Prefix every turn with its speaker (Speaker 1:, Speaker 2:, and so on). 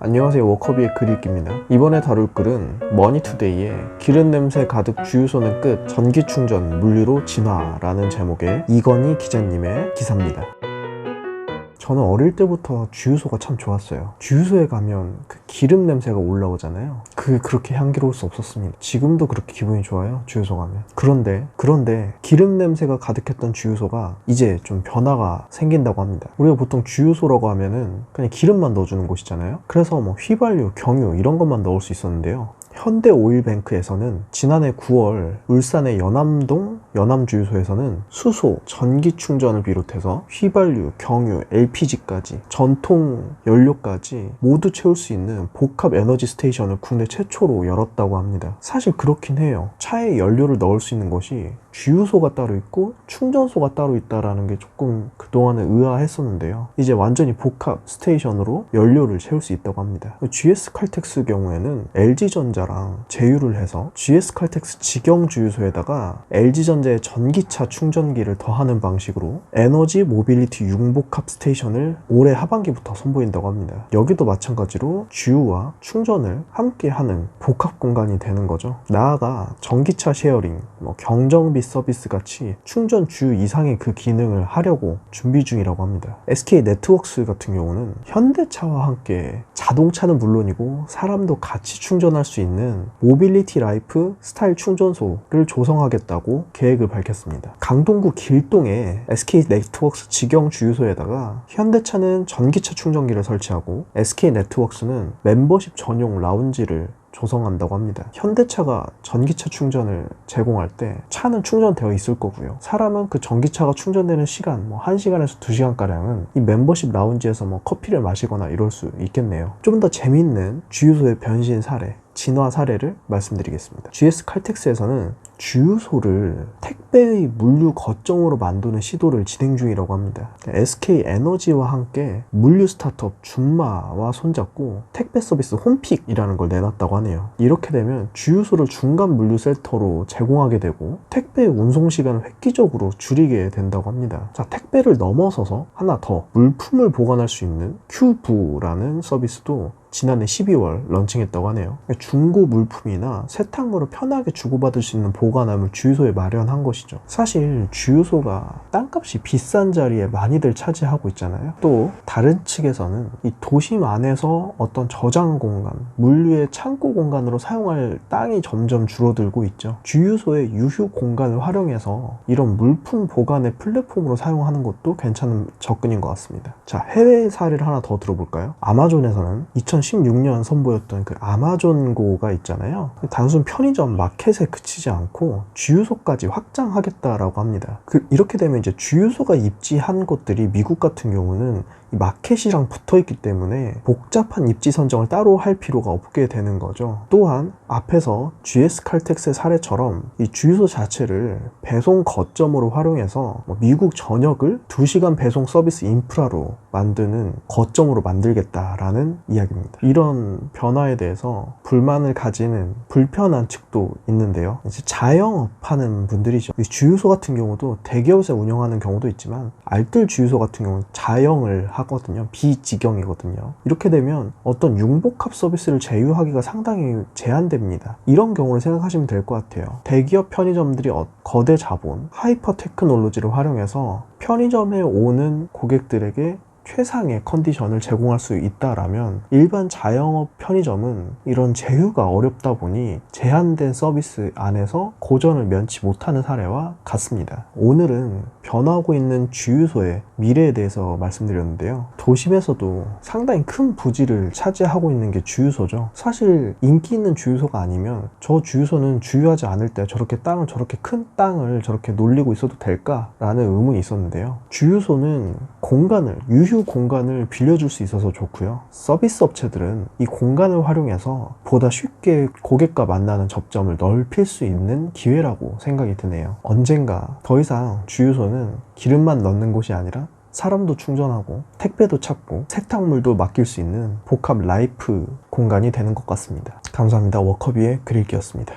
Speaker 1: 안녕하세요, 워커비의 글읽기입니다. 이번에 다룰 글은 머니투데이의 기름 냄새 가득 주유소는 끝, 전기 충전 물류로 진화라는 제목의 이건희 기자님의 기사입니다. 저는 어릴 때부터 주유소가 참 좋았어요. 주유소에 가면 그 기름 냄새가 올라오잖아요. 그게 그렇게 향기로울 수 없었습니다. 지금도 그렇게 기분이 좋아요, 주유소 가면. 그런데 기름 냄새가 가득했던 주유소가 이제 좀 변화가 생긴다고 합니다. 우리가 보통 주유소라고 하면은 그냥 기름만 넣어주는 곳이잖아요. 그래서 뭐 휘발유, 경유 이런 것만 넣을 수 있었는데요. 현대오일뱅크에서는 지난해 9월 울산의 연암동 연암주유소에서는 수소, 전기 충전을 비롯해서 휘발유, 경유, LPG까지 전통 연료까지 모두 채울 수 있는 복합 에너지 스테이션을 국내 최초로 열었다고 합니다. 사실 그렇긴 해요. 차에 연료를 넣을 수 있는 곳이 주유소가 따로 있고 충전소가 따로 있다라는 게 조금 그동안은 의아했었는데요. 이제 완전히 복합 스테이션으로 연료를 채울 수 있다고 합니다. GS 칼텍스 경우에는 LG전자랑 제휴를 해서 GS 칼텍스 직영 주유소에다가 LG전자의 전기차 충전기를 더하는 방식으로 에너지 모빌리티 융복합 스테이션을 올해 하반기부터 선보인다고 합니다. 여기도 마찬가지로 주유와 충전을 함께 하는 복합 공간이 되는 거죠. 나아가 전기차 쉐어링, 경정비 서비스 같이 충전 주유 이상의 그 기능을 하려고 준비 중이라고 합니다. SK 네트워크스 같은 경우는 현대차와 함께 자동차는 물론이고 사람도 같이 충전할 수 있는 모빌리티 라이프 스타일 충전소를 조성하겠다고 계획을 밝혔습니다. 강동구 길동에 SK 네트워크스 직영 주유소에다가 현대차는 전기차 충전기를 설치하고 SK 네트워크스는 멤버십 전용 라운지를 조성한다고 합니다. 현대차가 전기차 충전을 제공할 때 차는 충전되어 있을 거고요. 사람은 그 전기차가 충전되는 시간 1시간에서 2시간가량은 이 멤버십 라운지에서 커피를 마시거나 이럴 수 있겠네요. 좀 더 재밌는 주유소의 변신 사례, 진화 사례를 말씀드리겠습니다. GS 칼텍스에서는 주유소를 택배의 물류 거점으로 만드는 시도를 진행 중이라고 합니다. SK 에너지와 함께 물류 스타트업 준마와 손잡고 택배 서비스 홈픽이라는 걸 내놨다고 하네요. 이렇게 되면 주유소를 중간 물류 센터로 제공하게 되고 택배의 운송 시간을 획기적으로 줄이게 된다고 합니다. 자, 택배를 넘어서서 하나 더 물품을 보관할 수 있는 큐브라는 서비스도 지난해 12월 런칭했다고 하네요. 중고 물품이나 세탁물을 편하게 주고받을 수 있는 보관함을 주유소에 마련한 것이죠. 사실 주유소가 땅값이 비싼 자리에 많이들 차지하고 있잖아요. 또 다른 측에서는 이 도심 안에서 어떤 저장 공간, 물류의 창고 공간으로 사용할 땅이 점점 줄어들고 있죠. 주유소의 유휴 공간을 활용해서 이런 물품 보관의 플랫폼으로 사용하는 것도 괜찮은 접근인 것 같습니다. 자, 해외 사례를 하나 더 들어볼까요? 아마존에서는 2016년 선보였던 그 아마존고가 있잖아요. 단순 편의점 마켓에 그치지 않고 주유소까지 확장하겠다라고 합니다. 이렇게 되면 이제 주유소가 입지한 곳들이 미국 같은 경우는 이 마켓이랑 붙어있기 때문에 복잡한 입지 선정을 따로 할 필요가 없게 되는 거죠. 또한 앞에서 GS 칼텍스의 사례처럼 이 주유소 자체를 배송 거점으로 활용해서 미국 전역을 2시간 배송 서비스 인프라로 만드는 거점으로 만들겠다라는 이야기입니다. 이런 변화에 대해서 불만을 가지는 불편한 측도 있는데요. 이제 자영업하는 분들이죠. 주유소 같은 경우도 대기업에서 운영하는 경우도 있지만 알뜰 주유소 같은 경우는 자영을 하거든요. 비직영이거든요. 이렇게 되면 어떤 융복합 서비스를 제휴하기가 상당히 제한됩니다. 이런 경우를 생각하시면 될 것 같아요. 대기업 편의점들이 거대 자본, 하이퍼 테크놀로지를 활용해서 편의점에 오는 고객들에게 최상의 컨디션을 제공할 수 있다라면 일반 자영업 편의점은 이런 제휴가 어렵다 보니 제한된 서비스 안에서 고전을 면치 못하는 사례와 같습니다. 오늘은 변화하고 있는 주유소의 미래에 대해서 말씀드렸는데요. 도심에서도 상당히 큰 부지를 차지하고 있는 게 주유소죠. 사실 인기 있는 주유소가 아니면 저 주유소는 주유하지 않을 때 저렇게 큰 땅을 저렇게 놀리고 있어도 될까라는 의문이 있었는데요. 주유소는 유휴 공간을 빌려줄 수 있어서 좋고요. 서비스 업체들은 이 공간을 활용해서 보다 쉽게 고객과 만나는 접점을 넓힐 수 있는 기회라고 생각이 드네요. 언젠가 더 이상 주유소는 기름만 넣는 곳이 아니라 사람도 충전하고 택배도 찾고 세탁물도 맡길 수 있는 복합 라이프 공간이 되는 것 같습니다. 감사합니다. 워커비의 글읽기였습니다.